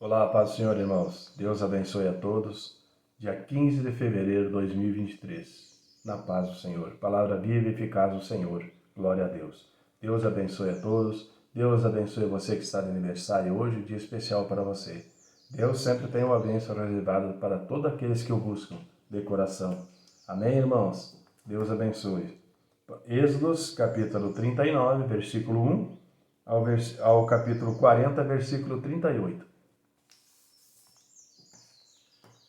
Olá, paz do Senhor, irmãos. Deus abençoe a todos. Dia 15 de fevereiro de 2023. Na paz do Senhor. Palavra viva e eficaz do Senhor. Glória a Deus. Deus abençoe a todos. Deus abençoe você que está de aniversário hoje, dia especial para você. Deus sempre tem uma bênção reservada para todos aqueles que o buscam de coração. Amém, irmãos? Deus abençoe. Êxodos, capítulo 39, versículo 1, ao capítulo 40, versículo 38.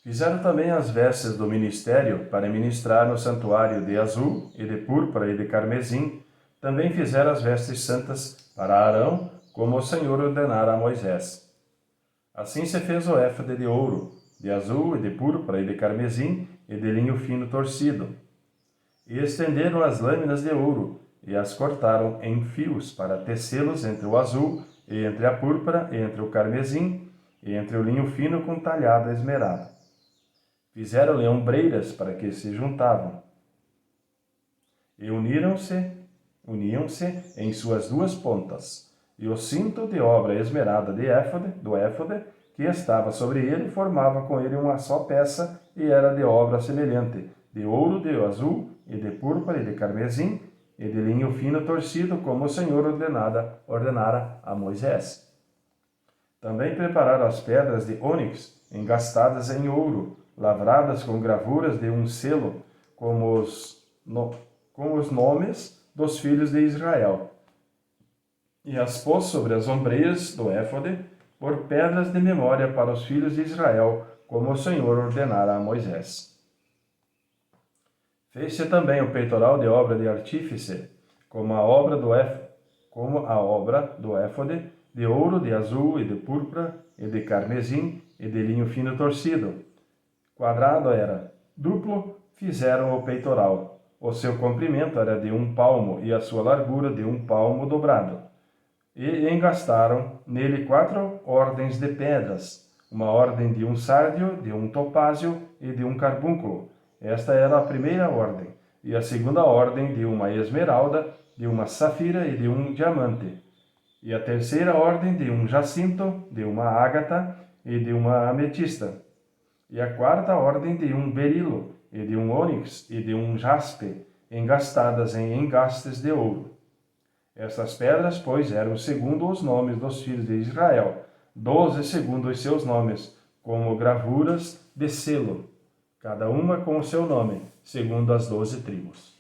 Fizeram também as vestes do ministério para ministrar no santuário de azul e de púrpura e de carmesim. Também fizeram as vestes santas para Arão, como o Senhor ordenara a Moisés. Assim se fez o éfode de ouro, de azul e de púrpura e de carmesim e de linho fino torcido. E estenderam as lâminas de ouro e as cortaram em fios para tecê-los entre o azul e entre a púrpura e entre o carmesim e entre o linho fino com talhada esmerada. Fizeram-lhe ombreiras para que se juntavam. E uniam-se em suas duas pontas. E o cinto de obra esmerada do éfode, que estava sobre ele, formava com ele uma só peça e era de obra semelhante, de ouro, de azul, e de púrpura, e de carmesim, e de linho fino torcido, como o Senhor ordenara a Moisés. Também prepararam as pedras de ônix, engastadas em ouro, lavradas com gravuras de um selo, com os nomes dos filhos de Israel. E as pôs sobre as ombreiras do éfode, por pedras de memória para os filhos de Israel, como o Senhor ordenara a Moisés. Fez-se também o peitoral de obra de artífice, como a obra do éfode, de ouro, de azul e de púrpura, e de carmesim, e de linho fino torcido. Quadrado era. Duplo fizeram o peitoral. O seu comprimento era de 1 palmo e a sua largura de 1 palmo dobrado. E engastaram nele 4 ordens de pedras, uma ordem de um sárdio, de um topázio e de um carbúnculo. Esta era a primeira ordem. E a segunda ordem de uma esmeralda, de uma safira e de um diamante. E a terceira ordem de um jacinto, de uma ágata e de uma ametista. E a quarta ordem de um berilo, e de um ônix, e de um jaspe, engastadas em engastes de ouro. Estas pedras, pois, eram segundo os nomes dos filhos de Israel, 12 segundo os seus nomes, como gravuras de selo, cada uma com o seu nome, segundo as 12 tribos.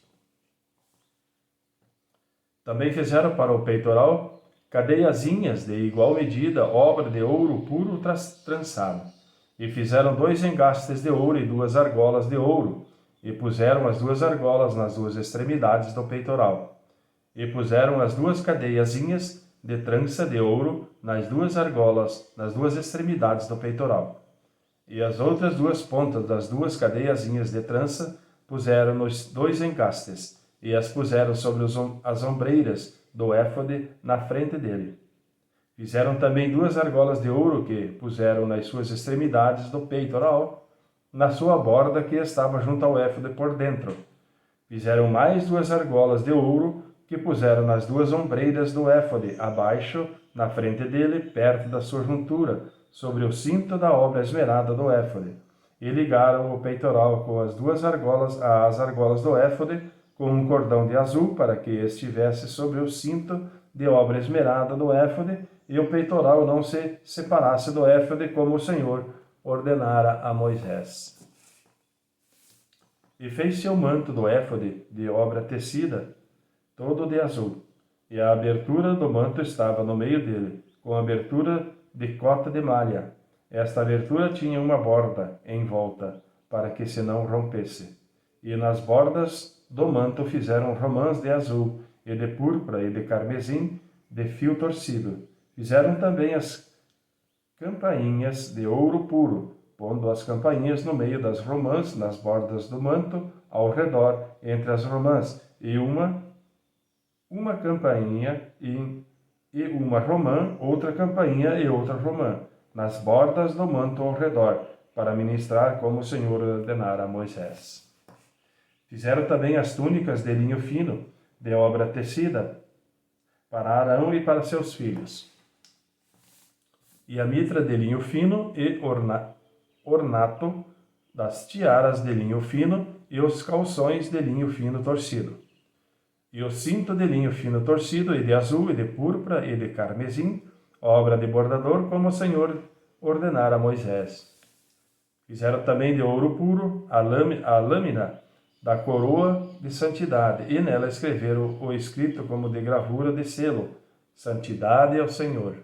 Também fizeram para o peitoral cadeiazinhas de igual medida, obra de ouro puro trançado. E fizeram 2 engastes de ouro e 2 argolas de ouro, e puseram as 2 argolas nas 2 extremidades do peitoral. E puseram as 2 cadeiazinhas de trança de ouro nas 2 argolas, nas 2 extremidades do peitoral. E as outras 2 pontas das 2 cadeiazinhas de trança puseram nos 2 engastes, e as puseram sobre as ombreiras do éfode na frente dele. Fizeram também 2 argolas de ouro que puseram nas suas extremidades do peitoral, na sua borda que estava junto ao éfode por dentro. Fizeram mais 2 argolas de ouro que puseram nas 2 ombreiras do éfode, abaixo, na frente dele, perto da sua juntura, sobre o cinto da obra esmerada do éfode. E ligaram o peitoral com as 2 argolas às argolas do éfode, com um cordão de azul, para que estivesse sobre o cinto de obra esmerada do éfode, e o peitoral não se separasse do éfode, como o Senhor ordenara a Moisés. E fez-se o manto do éfode de obra tecida, todo de azul, e a abertura do manto estava no meio dele, com abertura de cota de malha. Esta abertura tinha uma borda em volta, para que se não rompesse. E nas bordas do manto fizeram romãs de azul, e de púrpura e de carmesim, de fio torcido. Fizeram também as campainhas de ouro puro, pondo as campainhas no meio das romãs, nas bordas do manto, ao redor, entre as romãs, e uma campainha e uma romã, outra campainha e outra romã, nas bordas do manto ao redor, para ministrar como o Senhor ordenara a Moisés. Fizeram também as túnicas de linho fino, de obra tecida, para Arão e para seus filhos. e a mitra de linho fino e ornato das tiaras de linho fino e os calções de linho fino torcido. E o cinto de linho fino torcido, e de azul, e de púrpura, e de carmesim, obra de bordador, como o Senhor ordenara a Moisés. Fizeram também de ouro puro a lâmina da coroa de santidade, e nela escreveram o escrito como de gravura de selo, santidade ao Senhor.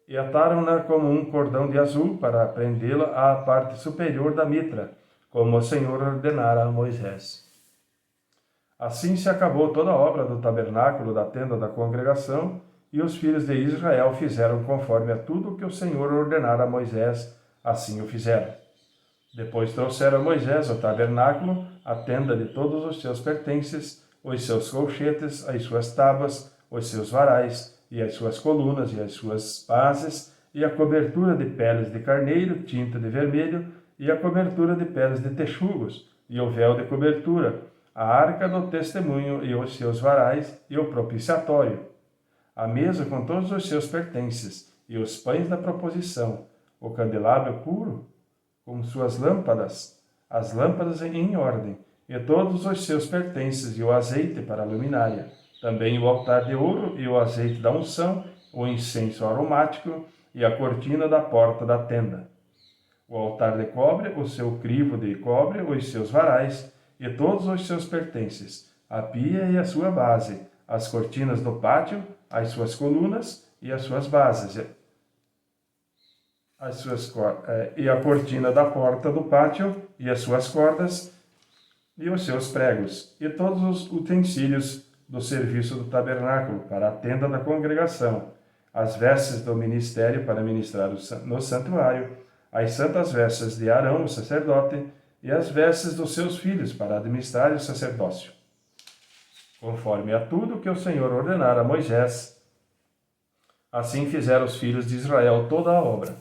E ataram-na como um cordão de azul para prendê-la à parte superior da mitra, como o Senhor ordenara a Moisés. Assim se acabou toda a obra do tabernáculo da tenda da congregação, e os filhos de Israel fizeram conforme a tudo o que o Senhor ordenara a Moisés, assim o fizeram. Depois trouxeram a Moisés ao tabernáculo, a tenda de todos os seus pertences, os seus colchetes, as suas tábuas, os seus varais, e as suas colunas, e as suas bases, e a cobertura de peles de carneiro, tinta de vermelho, e a cobertura de peles de texugos, e o véu de cobertura, a arca do testemunho e os seus varais, e o propiciatório, a mesa com todos os seus pertences, e os pães da proposição, o candelabro puro, com suas lâmpadas, as lâmpadas em ordem, e todos os seus pertences, e o azeite para a luminária, também o altar de ouro, e o azeite da unção, o incenso aromático, e a cortina da porta da tenda. O altar de cobre, o seu crivo de cobre, os seus varais, e todos os seus pertences, a pia e a sua base, as cortinas do pátio, as suas colunas e as suas bases, e a cortina da porta do pátio e as suas cordas e os seus pregos, e todos os utensílios do serviço do tabernáculo para a tenda da congregação, as vestes do ministério para ministrar no santuário, as santas vestes de Arão, o sacerdote, e as vestes dos seus filhos para administrar o sacerdócio. Conforme a tudo que o Senhor ordenara a Moisés, assim fizeram os filhos de Israel toda a obra.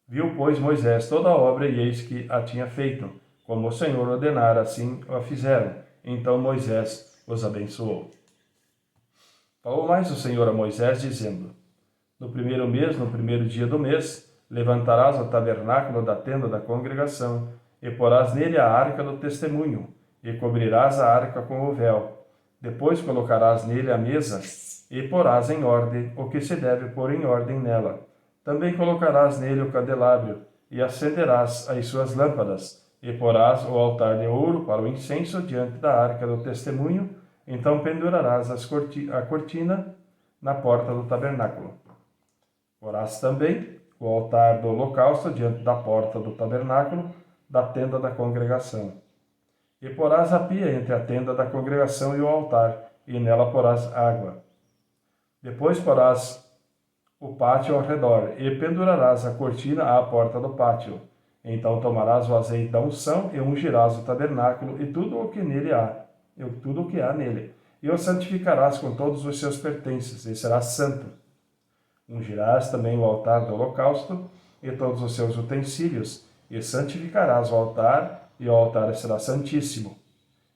Viu, pois, Moisés toda a obra, e eis que a tinha feito, como o Senhor ordenara, assim a fizeram. Então Moisés os abençoou. Falou mais o Senhor a Moisés, dizendo: No primeiro mês, no primeiro dia do mês, levantarás o tabernáculo da tenda da congregação, e porás nele a arca do testemunho, e cobrirás a arca com o véu. Depois colocarás nele a mesa, e porás em ordem o que se deve pôr em ordem nela. Também colocarás nele o candelabro, e acenderás as suas lâmpadas, e porás o altar de ouro para o incenso diante da arca do testemunho. Então pendurarás a cortina na porta do tabernáculo. Porás também o altar do holocausto diante da porta do tabernáculo, da tenda da congregação. E porás a pia entre a tenda da congregação e o altar, e nela porás água. Depois porás o pátio ao redor, e pendurarás a cortina à porta do pátio. Então tomarás o azeite da unção, e ungirás o tabernáculo, e tudo o que nele há, tudo o que há nele, e o santificarás com todos os seus pertences, e será santo. Ungirás também o altar do holocausto, e todos os seus utensílios, e santificarás o altar, e o altar será santíssimo.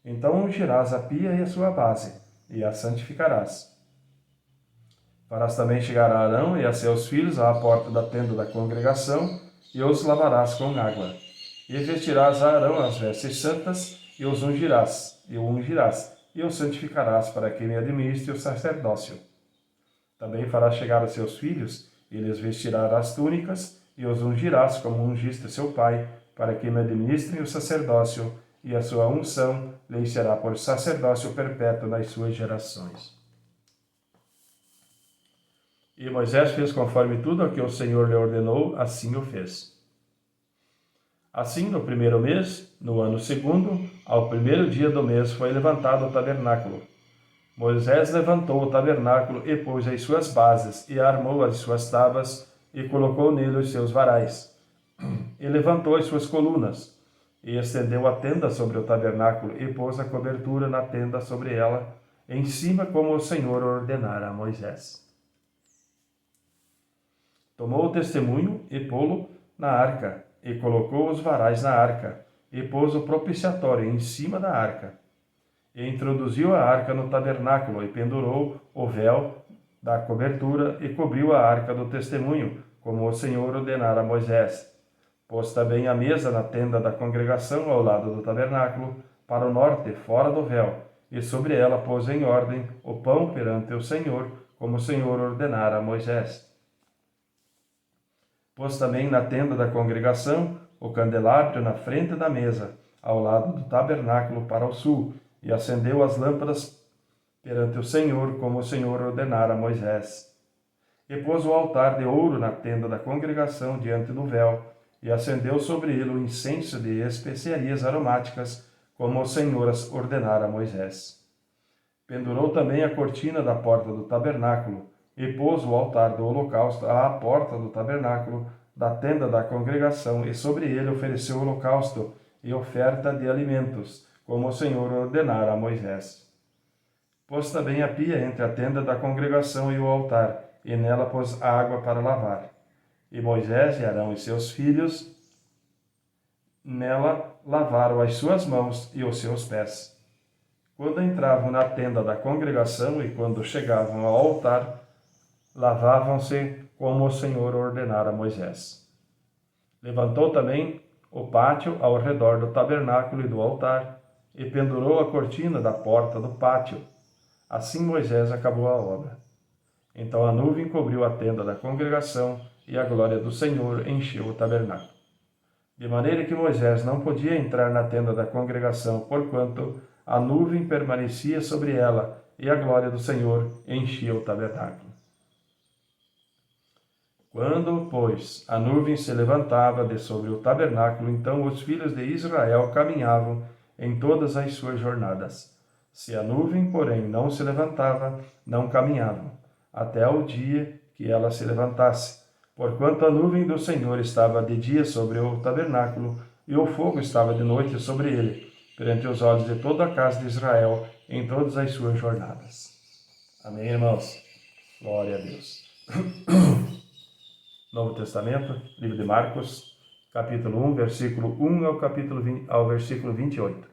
Então ungirás a pia e a sua base, e a santificarás. Farás também chegar a Arão e a seus filhos à porta da tenda da congregação, e os lavarás com água. E vestirás a Arão as vestes santas, e o ungirás, e o santificarás para que ele administre o sacerdócio. Também farás chegar a seus filhos, e lhes vestirás as túnicas, e os ungirás como ungiste seu pai, para que me administrem o sacerdócio, e a sua unção lhes será por sacerdócio perpétuo nas suas gerações. E Moisés fez conforme tudo o que o Senhor lhe ordenou, assim o fez. Assim, no primeiro mês, no ano segundo, ao primeiro dia do mês, foi levantado o tabernáculo. Moisés levantou o tabernáculo e pôs as suas bases, e armou as suas tábuas, e colocou nele os seus varais. E levantou as suas colunas, e estendeu a tenda sobre o tabernáculo, e pôs a cobertura na tenda sobre ela, em cima como o Senhor ordenara a Moisés. Tomou o testemunho e pô-lo na arca, e colocou os varais na arca, e pôs o propiciatório em cima da arca. E introduziu a arca no tabernáculo, e pendurou o véu da cobertura e cobriu a arca do testemunho, como o Senhor ordenara a Moisés. Pôs também a mesa na tenda da congregação ao lado do tabernáculo, para o norte, fora do véu, e sobre ela pôs em ordem o pão perante o Senhor, como o Senhor ordenara a Moisés. Pôs também na tenda da congregação o candelabro na frente da mesa, ao lado do tabernáculo para o sul, e acendeu as lâmpadas perante o Senhor, como o Senhor ordenara a Moisés. E pôs o altar de ouro na tenda da congregação diante do véu, e acendeu sobre ele o incenso de especiarias aromáticas, como o Senhor ordenara a Moisés. Pendurou também a cortina da porta do tabernáculo, e pôs o altar do holocausto à porta do tabernáculo, da tenda da congregação, e sobre ele ofereceu holocausto e oferta de alimentos, como o Senhor ordenara a Moisés. Pôs também a pia entre a tenda da congregação e o altar, e nela pôs água para lavar. E Moisés e Arão e seus filhos nela lavaram as suas mãos e os seus pés. Quando entravam na tenda da congregação e quando chegavam ao altar, lavavam-se como o Senhor ordenara a Moisés. Levantou também o pátio ao redor do tabernáculo e do altar, e pendurou a cortina da porta do pátio. Assim Moisés acabou a obra. Então a nuvem cobriu a tenda da congregação, e a glória do Senhor encheu o tabernáculo. De maneira que Moisés não podia entrar na tenda da congregação, porquanto a nuvem permanecia sobre ela, e a glória do Senhor enchia o tabernáculo. Quando, pois, a nuvem se levantava de sobre o tabernáculo, então os filhos de Israel caminhavam em todas as suas jornadas. Se a nuvem, porém, não se levantava, não caminhavam, até o dia que ela se levantasse, porquanto a nuvem do Senhor estava de dia sobre o tabernáculo, e o fogo estava de noite sobre ele, perante os olhos de toda a casa de Israel, em todas as suas jornadas. Amém, irmãos? Glória a Deus. Novo Testamento, livro de Marcos, capítulo 1, versículo 1 ao versículo 28.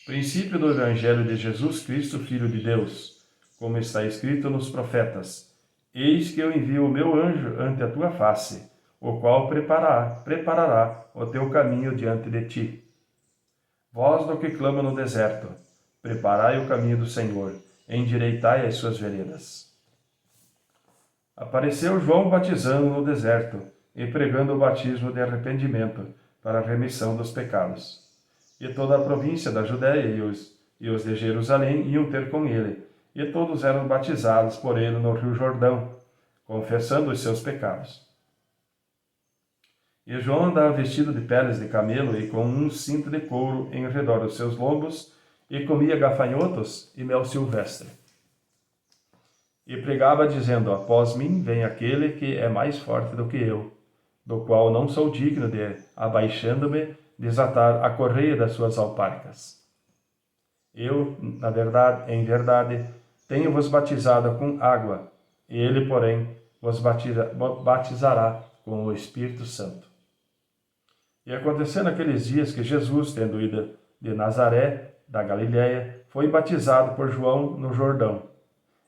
Princípio do Evangelho de Jesus Cristo, Filho de Deus, como está escrito nos profetas: Eis que eu envio o meu anjo ante a tua face, o qual preparará o teu caminho diante de ti. Voz do que clama no deserto: preparai o caminho do Senhor, endireitai as suas veredas. Apareceu João batizando no deserto e pregando o batismo de arrependimento para a remissão dos pecados. E toda a província da Judéia e os de Jerusalém iam ter com ele, e todos eram batizados por ele no rio Jordão, confessando os seus pecados. E João andava vestido de peles de camelo e com um cinto de couro em redor dos seus lombos, e comia gafanhotos e mel silvestre. E pregava dizendo: Após mim vem aquele que é mais forte do que eu, do qual não sou digno de, abaixando-me, desatar a correia das suas alparcas. Eu, em verdade, tenho-vos batizado com água, e ele, porém, vos batizará com o Espírito Santo. E aconteceu naqueles dias que Jesus, tendo ido de Nazaré, da Galiléia, foi batizado por João no Jordão.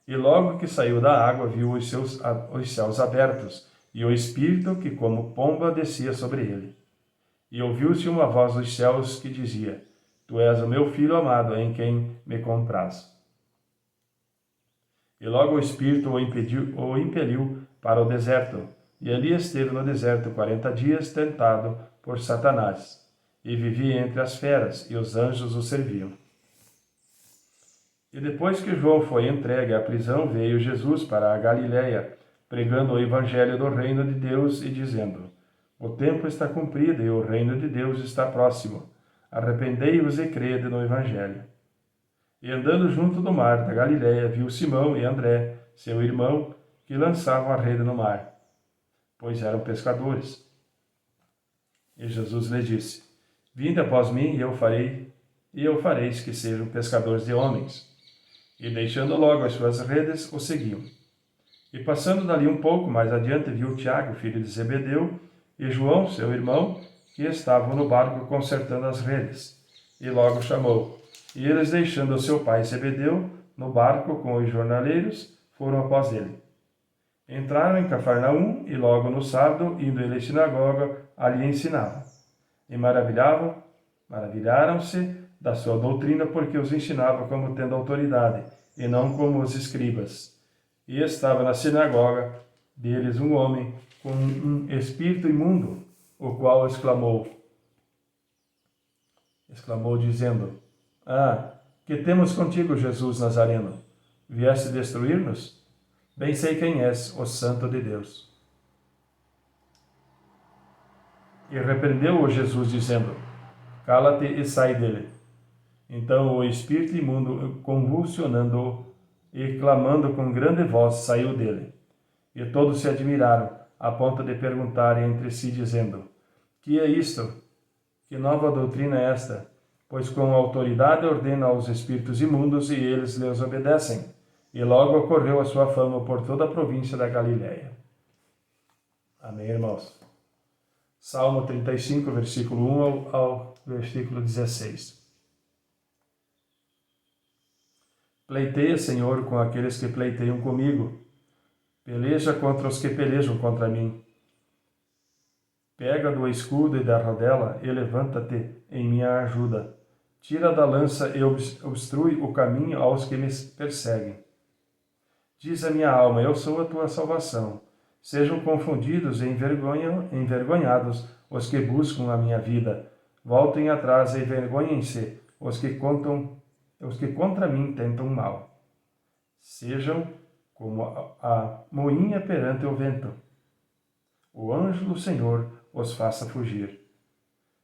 E logo que saiu da água, viu os céus abertos, e o Espírito que como pomba descia sobre ele. E ouviu-se uma voz dos céus que dizia: Tu és o meu Filho amado, em quem me comprazo. E logo o Espírito o impeliu para o deserto, e ali esteve no deserto 40 dias, tentado por Satanás, e vivia entre as feras, e os anjos o serviam. E depois que João foi entregue à prisão, veio Jesus para a Galiléia, pregando o evangelho do reino de Deus e dizendo: O tempo está cumprido e o reino de Deus está próximo. Arrependei-vos e crede no evangelho. E andando junto do mar da Galiléia, viu Simão e André, seu irmão, que lançavam a rede no mar, pois eram pescadores. E Jesus lhes disse: Vinde após mim, e eu fareis que sejam pescadores de homens. E deixando logo as suas redes, o seguiam. E passando dali um pouco mais adiante, viu Tiago, filho de Zebedeu, e João, seu irmão, que estavam no barco consertando as redes. E logo chamou. E eles, deixando o seu pai Zebedeu, no barco com os jornaleiros, foram após ele. Entraram em Cafarnaum e logo no sábado, indo ele à sinagoga, ali ensinava. E maravilharam-se da sua doutrina, porque os ensinava como tendo autoridade, e não como os escribas. E estava na sinagoga deles um homem com um espírito imundo, o qual exclamou dizendo: que temos contigo, Jesus Nazareno? Vieste destruir-nos? Bem sei quem és, o Santo de Deus. E repreendeu-o Jesus, dizendo: cala-te e sai dele. Então o espírito imundo, convulsionando-o e clamando com grande voz, saiu dele. E todos se admiraram, a ponto de perguntarem entre si, dizendo: que é isto? Que nova doutrina é esta? Pois com autoridade ordena aos espíritos imundos e eles lhes obedecem. E logo correu a sua fama por toda a província da Galiléia. Amém, irmãos? Salmo 35, versículo 1 ao versículo 16. Pleiteia, Senhor, com aqueles que pleiteiam comigo. Peleja contra os que pelejam contra mim. Pega do escudo e da rodela e levanta-te em minha ajuda. Tira da lança e obstrui o caminho aos que me perseguem. Diz a minha alma: eu sou a tua salvação. Sejam confundidos e envergonhados os que buscam a minha vida. Voltem atrás e envergonhem-se os que contra mim tentam mal. Sejam como a moinha perante o vento. O anjo do Senhor os faça fugir.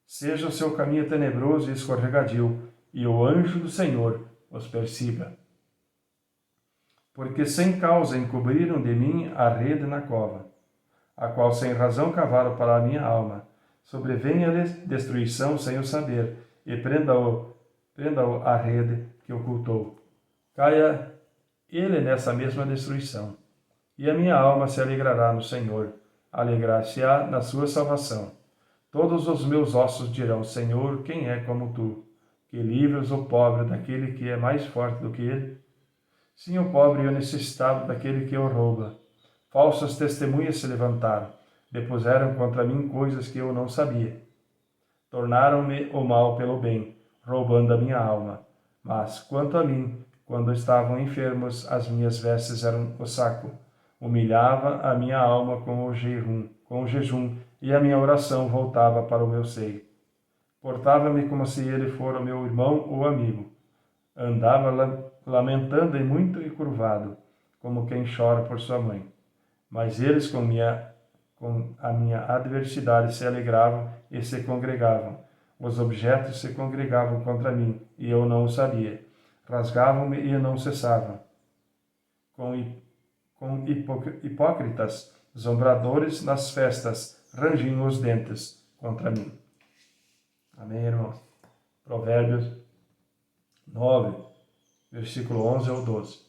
Seja o seu caminho tenebroso e escorregadio, e o anjo do Senhor os persiga. Porque sem causa encobriram de mim a rede na cova, a qual sem razão cavaram para a minha alma. Sobrevenha-lhes destruição sem o saber, e prenda-o a rede que ocultou. Caia ele nessa mesma destruição. E a minha alma se alegrará no Senhor, alegrar-se-á na sua salvação. Todos os meus ossos dirão: Senhor, quem é como tu, que livras o pobre daquele que é mais forte do que ele? Sim, o pobre e o necessitado daquele que o rouba. Falsas testemunhas se levantaram, depuseram contra mim coisas que eu não sabia. Tornaram-me o mal pelo bem, roubando a minha alma. Mas, quanto a mim, quando estavam enfermos, as minhas vestes eram o saco. Humilhava a minha alma com o jejum, e a minha oração voltava para o meu seio. Portava-me como se ele fora meu irmão ou amigo. Andava lamentando e muito encurvado, como quem chora por sua mãe. Mas eles, com a minha adversidade, se alegravam e se congregavam. Os objetos se congregavam contra mim, e eu não o sabia. Rasgavam-me e não cessavam. Com hipócritas, zombradores nas festas, rangiam os dentes contra mim. Amém, irmãos? Provérbios 9, versículo 11 ao 12.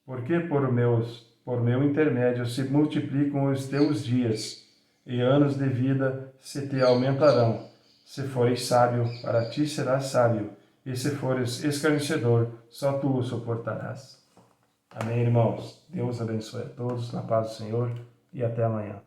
Porque por meu intermédio se multiplicam os teus dias, e anos de vida se te aumentarão. Se fores sábio, para ti serás sábio, e se fores escarnecedor, só tu o suportarás. Amém, irmãos? Deus abençoe a todos, na paz do Senhor, e até amanhã.